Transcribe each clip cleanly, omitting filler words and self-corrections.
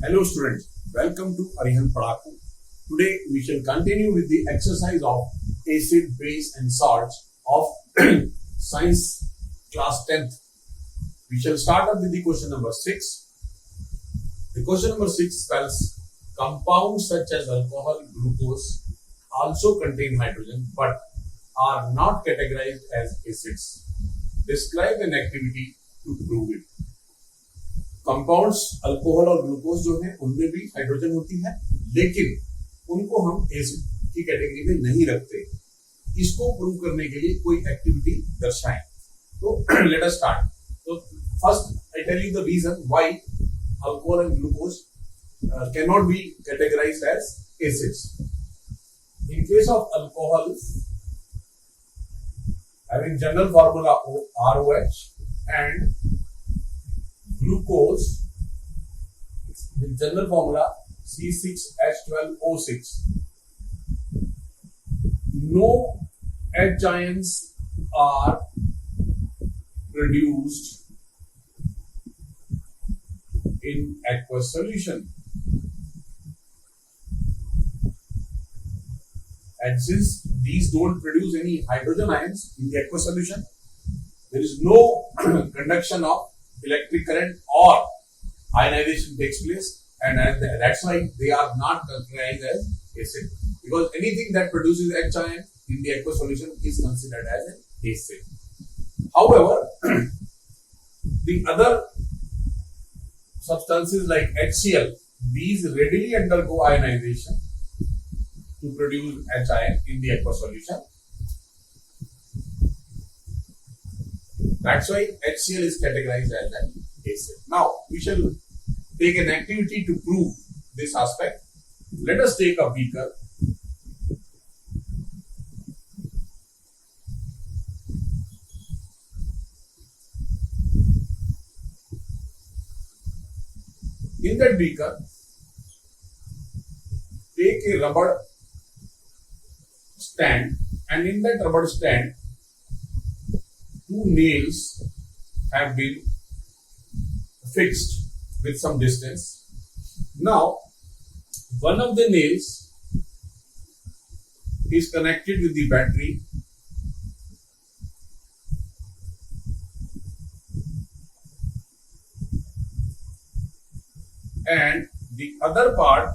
Hello students, welcome to Arihan Padaku. Today we shall continue with the exercise of acid, base and salts of science class 10th. We shall start up with the question number 6. The question number 6 spells compounds such as alcohol, glucose also contain hydrogen but are not categorized as acids. Describe an activity to prove it. Compounds alcohol और glucose जो है उनमें भी hydrogen होती है लेकिन उनको हम एसिड की कैटेगरी में नहीं रखते। इसको प्रूव करने के लिए कोई एक्टिविटी दर्शाएं। तो लेट अस स्टार्ट। तो first I tell you the reason why alcohol and glucose can not be categorised as acids. In case of alcohol having general formula ROH and glucose with general formula C6H12O6. No H ions are produced in aqueous solution. And since these don't produce any hydrogen ions in the aqueous solution, there is no conduction of electric current or ionization takes place, and that's why they are not categorized as acid, because anything that produces H ion in the aqueous solution is considered as an acid. However, the other substances like HCl, these readily undergo ionization to produce H ion in the aqueous solution. That's why HCl is categorized as an acid. Now, we shall take an activity to prove this aspect. Let us take a beaker. In that beaker, take a rubber stand, and in that rubber stand, 2 nails have been fixed with some distance. Now, one of the nails is connected with the battery and the other part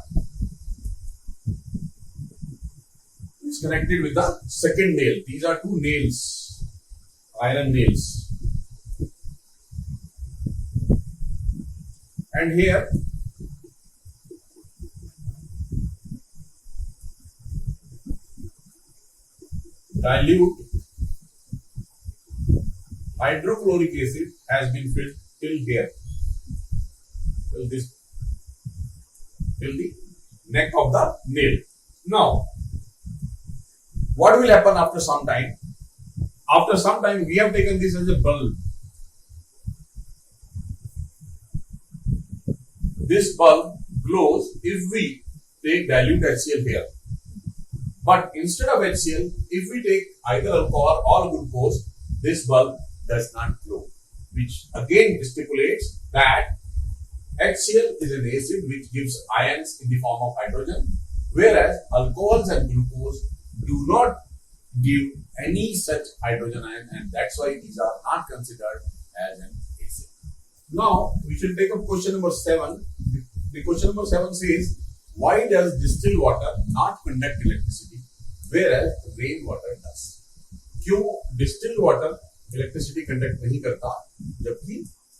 is connected with the second nail. These are 2 nails, iron nails, and here dilute hydrochloric acid has been filled till here, till the neck of the nail. Now, what will happen after some time? After some time, we have taken this as a bulb. This bulb glows if we take dilute HCl here. But instead of HCl, if we take either alcohol or glucose, this bulb does not glow, which again stipulates that HCl is an acid which gives ions in the form of hydrogen, whereas alcohols and glucose do not give any such hydrogen ion, and that's why these are not considered as an acid. Now, we should take up question number 7. The question number 7 says, why does distilled water not conduct electricity, whereas rainwater does? क्यों distilled water electricity conduct नहीं करता, जबकि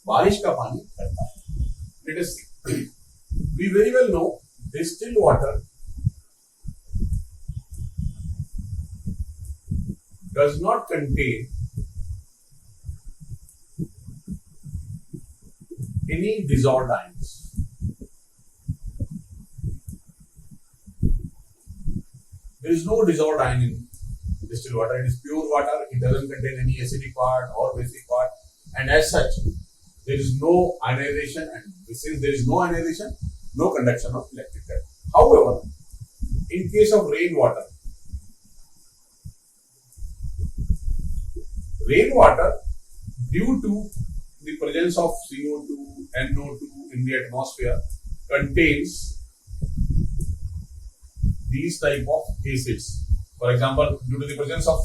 बारिश का पानी करता है? Let us see. We very well know distilled water does not contain any dissolved ions. There is no dissolved ion in distilled water. It is pure water. It doesn't contain any acidic part or basic part, and as such, there is no ionization, and since there is no ionization, no conduction of electric current. However, in case of rainwater, due to the presence of CO2, NO2 in the atmosphere, contains these type of acids. For example, due to the presence of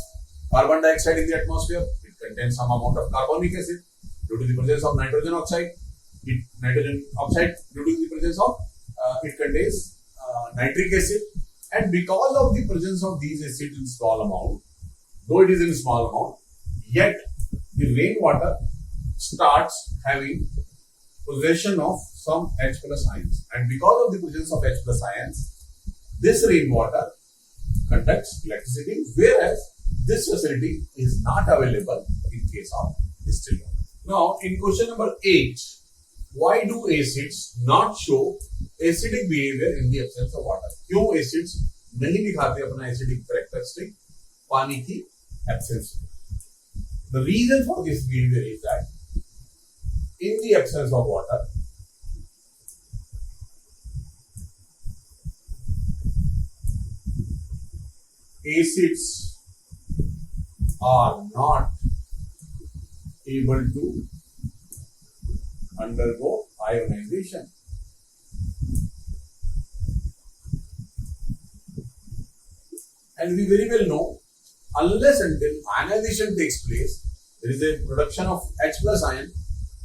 carbon dioxide in the atmosphere, it contains some amount of carbonic acid. Due to the presence of nitrogen oxide, due to the presence of it contains nitric acid. And because of the presence of these acids in small amount, though it is in small amount, yet the rainwater starts having possession of some H plus ions. And because of the presence of H plus ions, this rainwater conducts electricity, whereas this facility is not available in case of distilled water. Now, in question number 8, why do acids not show acidic behavior in the absence of water? क्यों acids नहीं दिखाते अपना acidic characteristic पानी की absence में? The reason for this behavior is that in the absence of water, acids are not able to undergo ionization. And we very well know, unless until ionization takes place, there is a production of H plus ion,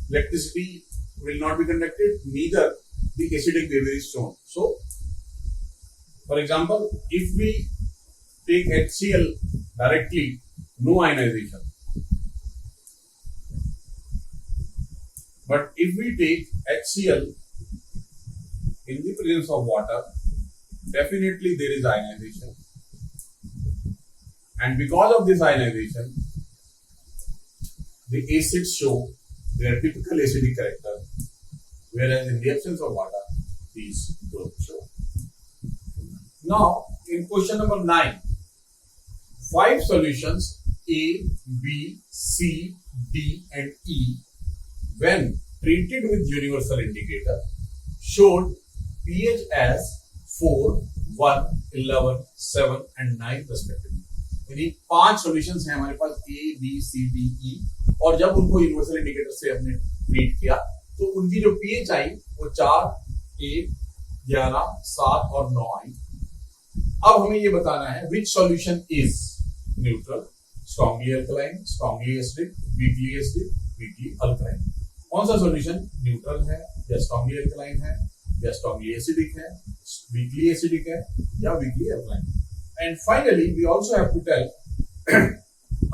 electricity will not be conducted, neither the acidic behavior is shown. So, for example, if we take HCl directly, no ionization. But if we take HCl in the presence of water, definitely there is ionization. And because of this ionization, the acids show their typical acidic character, whereas in the absence of water, these don't show. Now, in question number 9, 5 solutions A, B, C, D and E, when treated with universal indicator, showed pH as 4, 1, 11, 7 and 9 respectively. यानी 5 solutions हैं हमारे पास A, B, C, D, E, और जब उनको universal indicator से हमने treat किया तो उनकी जो pH आई वो 4, 1, 11, 7 और 9 आई. अब हमें ये बताना है which solution is neutral, strongly alkaline, strongly acidic, weakly acidic, weakly alkaline. कौन सा सॉल्यूशन न्यूट्रल है या स्ट्रांगली अल्कलाइन है या स्ट्रांगली एसिडिक है, वीकली एसिडिक है या weakly alkaline. And finally we also have to tell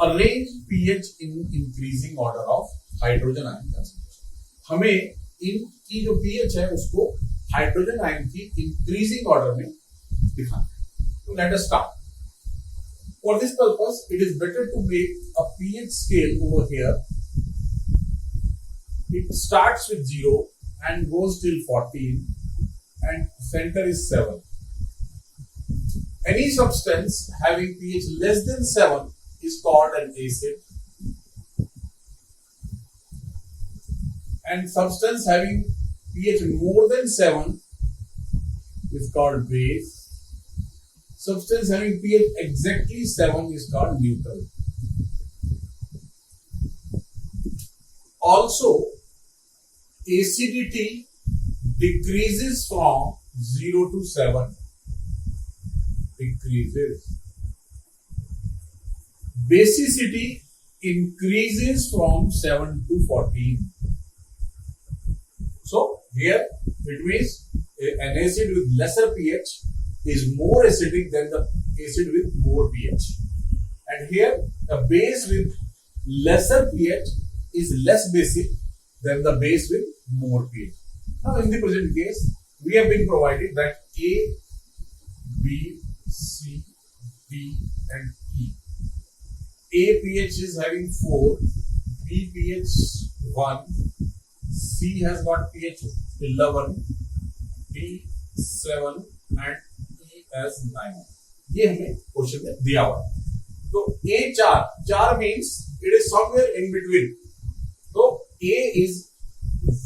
arrange pH in increasing order of hydrogen ion concentration. हमें इनकी जो पीएच है उसको हाइड्रोजन आयन की इंक्रीजिंग ऑर्डर में दिखाना है. तो let us start. For this purpose, it is better to make a pH scale over here. It starts with 0 and goes till 14 and center is 7. Any substance having pH less than 7 is called an acid, and substance having pH more than 7 is called base. Substance having pH exactly 7 is called neutral. Also, acidity decreases from 0 to 7. Decreases. Basicity increases from 7 to 14. So, here it means an acid with lesser pH is more acidic than the acid with more pH. And here, the base with lesser pH is less basic than the base with more pH. Now, in the present case, we have been provided that A, B, C, D and E. A pH is having 4, B pH 1, C has got pH 11, D 7 and E as 9. ये हमें question में दिया हुआ है. तो A 4 means it is somewhere in between. तो A is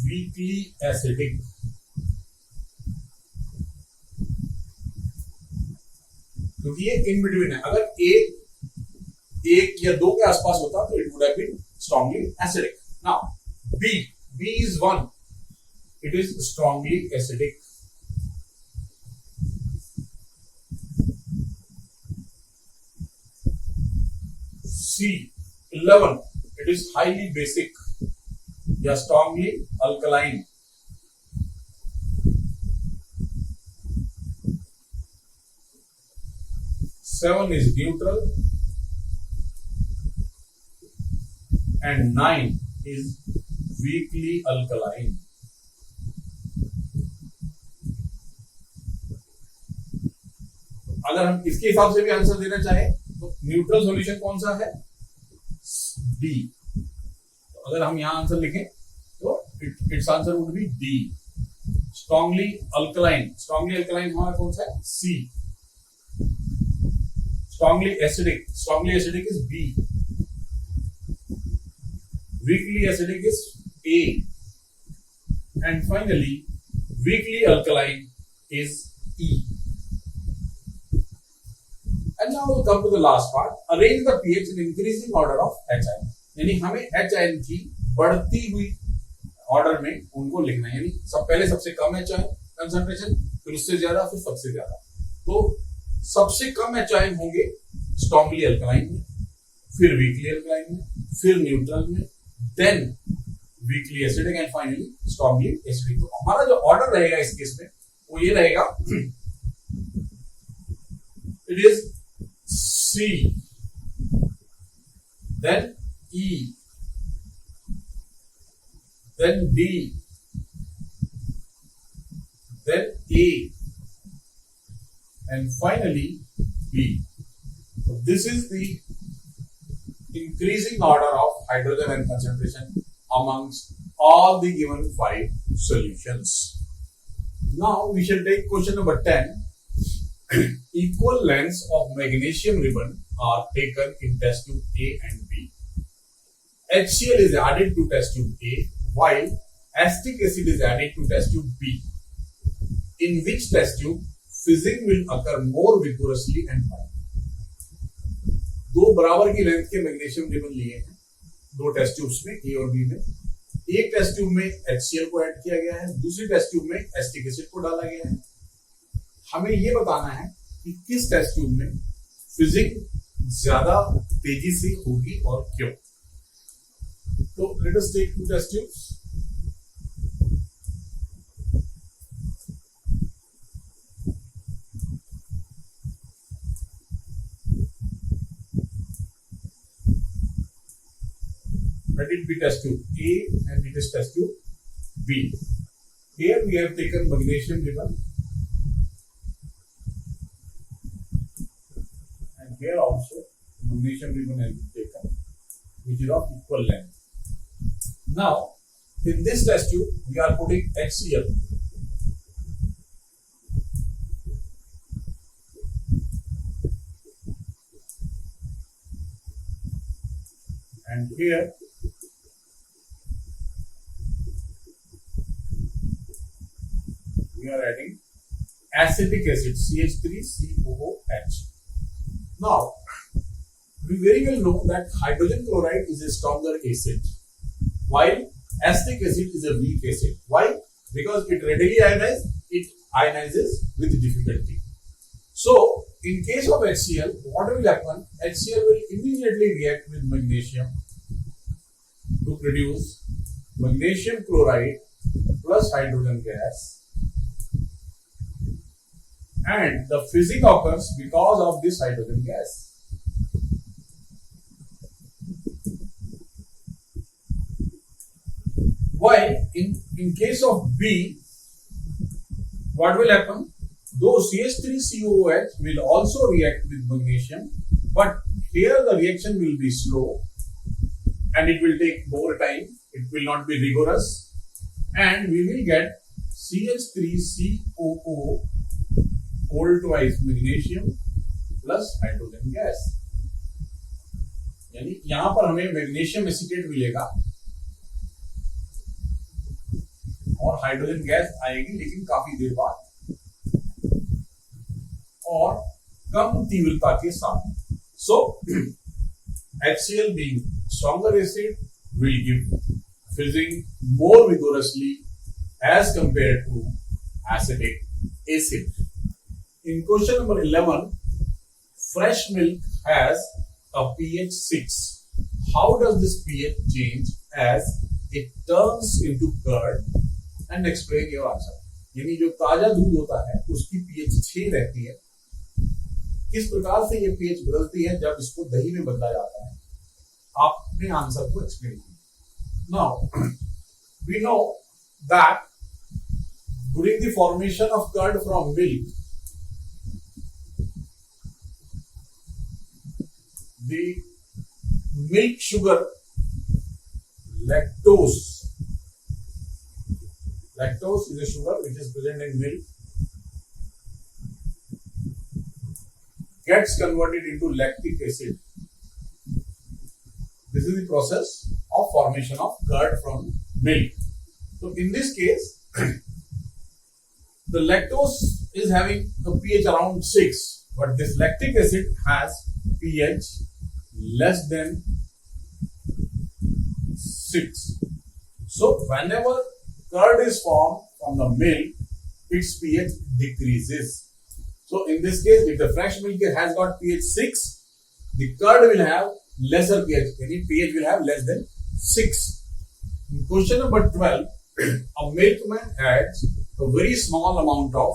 weakly acidic. क्योंकि ये in between है. अगर A 1 या 2 के आसपास होता तो it would have been strongly acidic. Now B is 1. It is strongly acidic. C11, it is highly basic या strongly alkaline. Seven is neutral and 9 is weakly alkaline. अगर हम इसके हिसाब से भी आंसर देना चाहें तो न्यूट्रल सॉल्यूशन कौन सा है? डी. तो अगर हम यहां आंसर लिखें तो it's answer would be D. Strongly alkaline हमारा कौन सा है? सी. strongly acidic is B. Weakly acidic is A. And finally weakly alkaline is E. And now we'll come to the last part. Arrange the pH in increasing order of HI. यानी हमें HI की बढ़ती हुई order में उनको लिखना है. यानी पहले सबसे कम HI कंसंट्रेशन, फिर उससे ज्यादा, फिर सबसे ज्यादा. तो सबसे कम HI होंगे स्ट्रांगली अल्कलाइन में, फिर वीकली अल्कलाइन में, फिर न्यूट्रल में, then weakly acidic and finally strongly acidic. तो हमारा जो ऑर्डर रहेगा इस केस में वो ये रहेगा. It is C, then E, then D, then A, and finally B. So this is the increasing order of hydrogen and concentration amongst all the given 5 solutions. Now we shall take question number 10. Equal lengths of magnesium ribbon are taken in test tube A and B. HCl is added to test tube A while acetic acid is added to test tube B. In which test tube fizzing will occur more vigorously and why? दो बराबर की length के magnesium ribbon लिए हैं दो test tubes में ए और B में. एक टेस्ट ट्यूब में HCl को ऐड किया गया है, दूसरी टेस्ट ट्यूब में एसिटिक एसिड को डाला गया है. हमें यह बताना है कि किस टेस्ट ट्यूब में फिजिंग ज्यादा तेजी से होगी और क्यों. तो let us take two test tubes. Let it be test tube A and it is test tube B. Here we have taken magnesium ribbon and here also magnesium ribbon has been taken which is of equal length. Now in this test tube we are putting HCl. And here we are adding acetic acid CH3COOH. Now we very well know that hydrogen chloride is a stronger acid while acetic acid is a weak acid. Why? Because it readily ionizes with difficulty. So in case of HCl, what will happen? HCl will immediately react with magnesium to produce magnesium chloride plus hydrogen gas, and the fizzing occurs because of this hydrogen gas. While in case of B, what will happen? Though CH3COOH will also react with magnesium, but here the reaction will be slow and it will take more time. It will not be rigorous, and we will get CH3COO whole twice magnesium plus hydrogen gas. यानी यहां पर हमें magnesium acetate मिलेगा और hydrogen gas आएगी, लेकिन काफी देर बाद और कम तीव्रता के साथ. So HCl being stronger acid will give fizzing more vigorously as compared to acetic acid. In question number 11, fresh milk has a pH 6. How does this pH change as it turns into curd? And explain your answer. यानी जो ताजा दूध होता है उसकी pH 6 रहती है, किस प्रकार से ये pH बदलती है जब इसको दही में बदला जाता है, आपने आंसर को एक्सप्लेन किया. Now we know that during the formation of curd from milk, the milk sugar lactose is a sugar which is present in milk, gets converted into lactic acid. This is the process of formation of curd from milk. So in this case, the lactose is having the pH around 6, but this lactic acid has pH less than 6. So whenever curd is formed from the milk, its pH decreases. So in this case, if the fresh milk has got pH 6, the curd will have lesser pH. Any pH will have less than 6. In question number 12, a milkman adds a very small amount of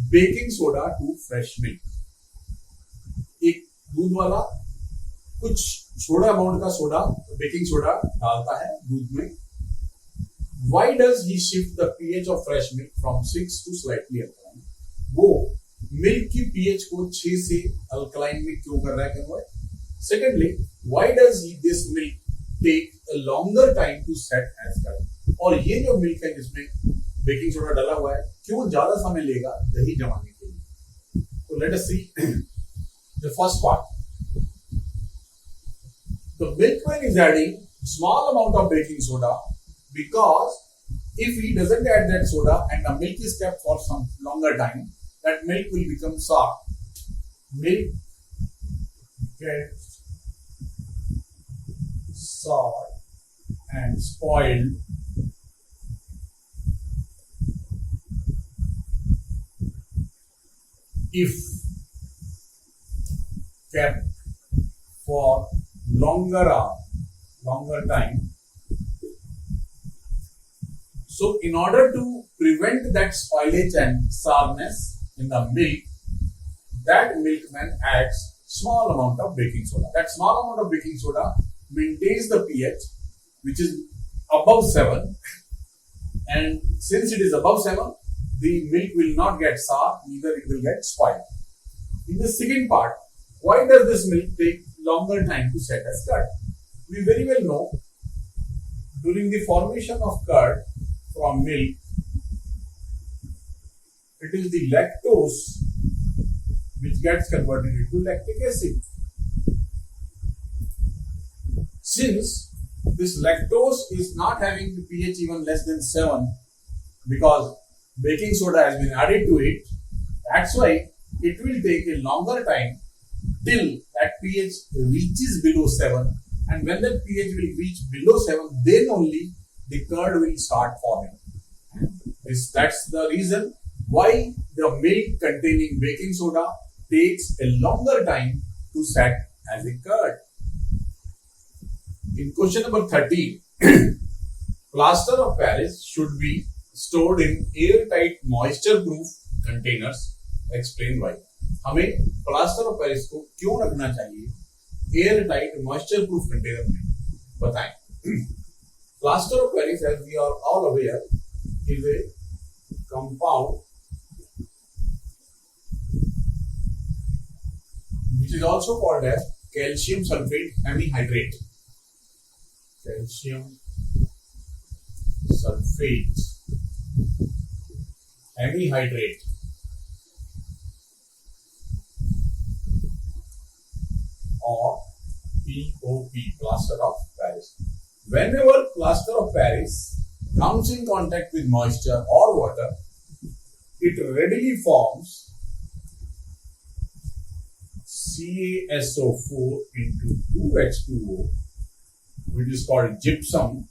baking soda to fresh milk. एक दूध वाला कुछ छोटा amount का soda, baking soda डालता है दूध में. Why does he shift the pH of fresh milk from 6 to slightly alkaline? वो मिल्क की pH को 6 से अल्कलाइन में क्यों कर रहा है convert? Secondly, why does this milk take a longer time to set as curd? और ये जो मिल्क है जिसमें बेकिंग सोडा डाला हुआ है क्यों ज्यादा समय लेगा दही जमाने के लिए? So let us see the first part. The milkman is adding small amount of baking soda because if he doesn't add that soda and the milk is kept for some longer time, that milk will become sour. Milk gets sour and spoiled if kept for longer time. So in order to prevent that spoilage and sourness in the milk, that milkman adds small amount of baking soda. That small amount of baking soda maintains the pH which is above 7, and since it is above 7, the milk will not get sour, neither it will get spoiled. In the second part, why does this milk take longer time to set as curd? We very well know during the formation of curd from milk, it is the lactose which gets converted into lactic acid. Since this lactose is not having the pH even less than 7 because baking soda has been added to it, that's why it will take a longer time till that pH reaches below 7, and when that pH will reach below 7, then only the curd will start forming. That's the reason why the milk containing baking soda takes a longer time to set as a curd. In question number 13, plaster of Paris should be stored in airtight moisture-proof containers. Explain why. हमें plaster of Paris को क्यों रखना चाहिए air tight moisture proof container में, बताएं. Plaster of Paris, as we are all aware, is a compound which is also called as calcium sulfate hemihydrate. Calcium sulfate hemihydrate or POP, plaster of Paris. Whenever plaster of Paris comes in contact with moisture or water, it readily forms CaSO4 into 2H2O, which is called gypsum,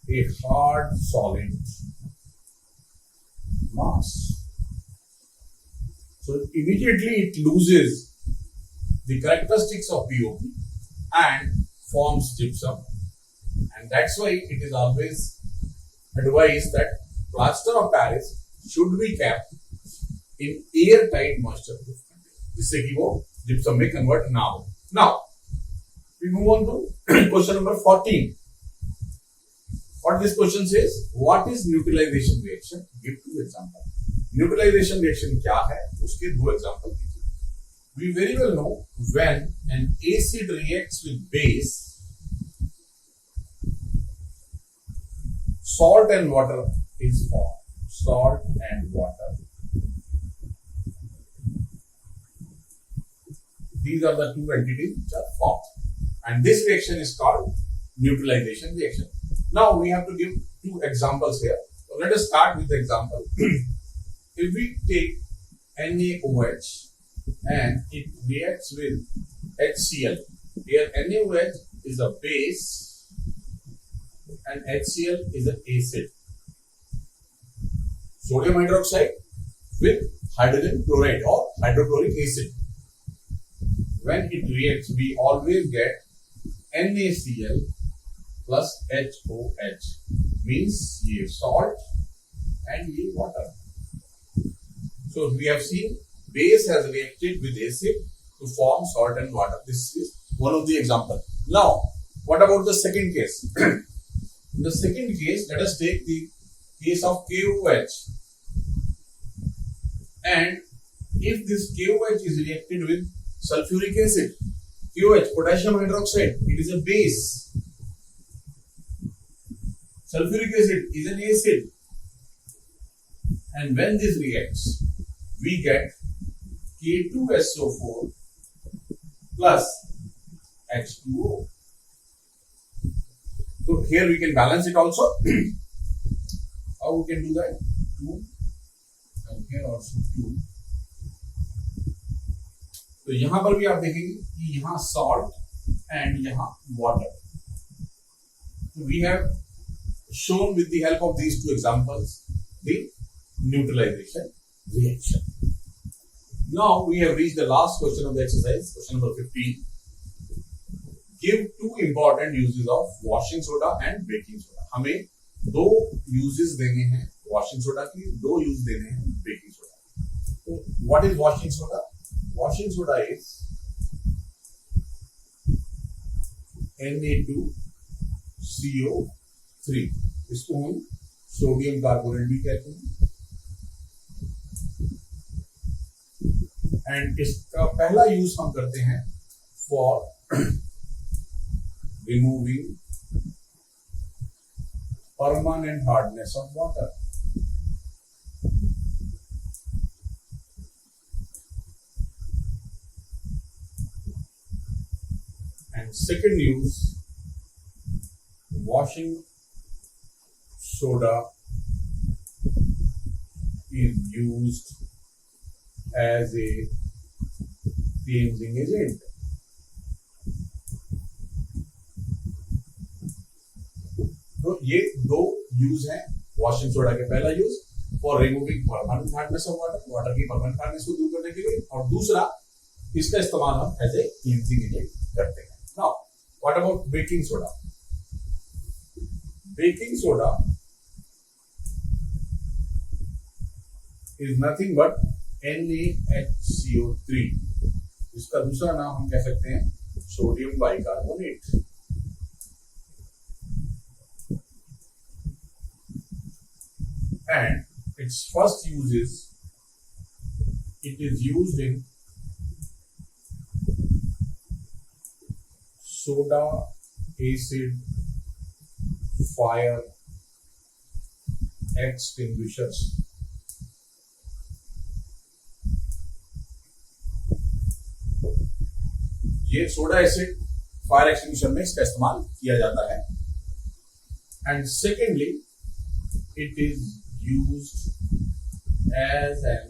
a hard solid mass. So immediately it loses the characteristics of BOP and forms gypsum, and that's why it is always advised that plaster of Paris should be kept in airtight moisture proof container, जिससे कि वो gypsum में convert ना हो. Now we move on to question number 14. What this question says? What is neutralization reaction? Give two examples. Neutralization reaction क्या है? उसके दो example दीजिए. We very well know when an acid reacts with base, salt and water is formed. Salt and water. These are the two entities which are formed, and this reaction is called neutralization reaction. Now we have to give two examples here. So let us start with the example. If we take NaOH and it reacts with HCl, here NaOH is a base and HCl is an acid. Sodium hydroxide with hydrogen chloride or hydrochloric acid. When it reacts, we always get NaCl plus HOH, means ये salt and ये water. So we have seen base has reacted with acid to form salt and water. This is one of the examples. Now, what about the second case? In the second case, let us take the case of KOH. And if this KOH is reacted with sulfuric acid, KOH, potassium hydroxide, it is a base. Sulfuric acid is an acid. And when this reacts, we get K2SO4 plus H2O. So here we can balance it also. How we can do that? 2 and here also 2. तो यहां पर भी आप देखेंगे कि यहां salt and यहां water. So we have shown with the help of these two examples the neutralization reaction. Now we have reached the last question of the exercise, question number 15. Give two important uses of washing soda and baking soda. हमें दो uses देने हैं washing soda की, दो use देने हैं baking soda. So what is washing soda? Washing soda is Na2CO3. इसको हम सोडियम कार्बोनेट भी कहते हैं. एंड इसका पहला यूज हम करते हैं for removing permanent hardness of water. And second use, washing soda is used as a cleansing agent. तो ये दो यूज हैं वॉशिंग सोडा के. पहला use for removing permanent hardness of water, water की परमानेंट हार्डनेस को दूर करने के लिए, और दूसरा इसका इस्तेमाल हम एज ए क्लींजिंग एजेंट करते हैं. Now what about baking soda? Baking soda is nothing but NaHCO3. इसका दूसरा नाम हम कह सकते हैं sodium bicarbonate. And its first use is it is used in soda, acid, fire extinguishers. ये सोडा एसिड फायर एक्सटिंग्विशर में इसका इस्तेमाल किया जाता है. And secondly it is used as an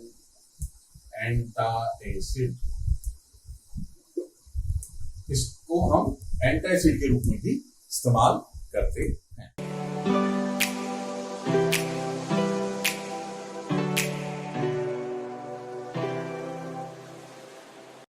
antacid. इसको हम एंटासिड के रूप में भी इस्तेमाल करते हैं.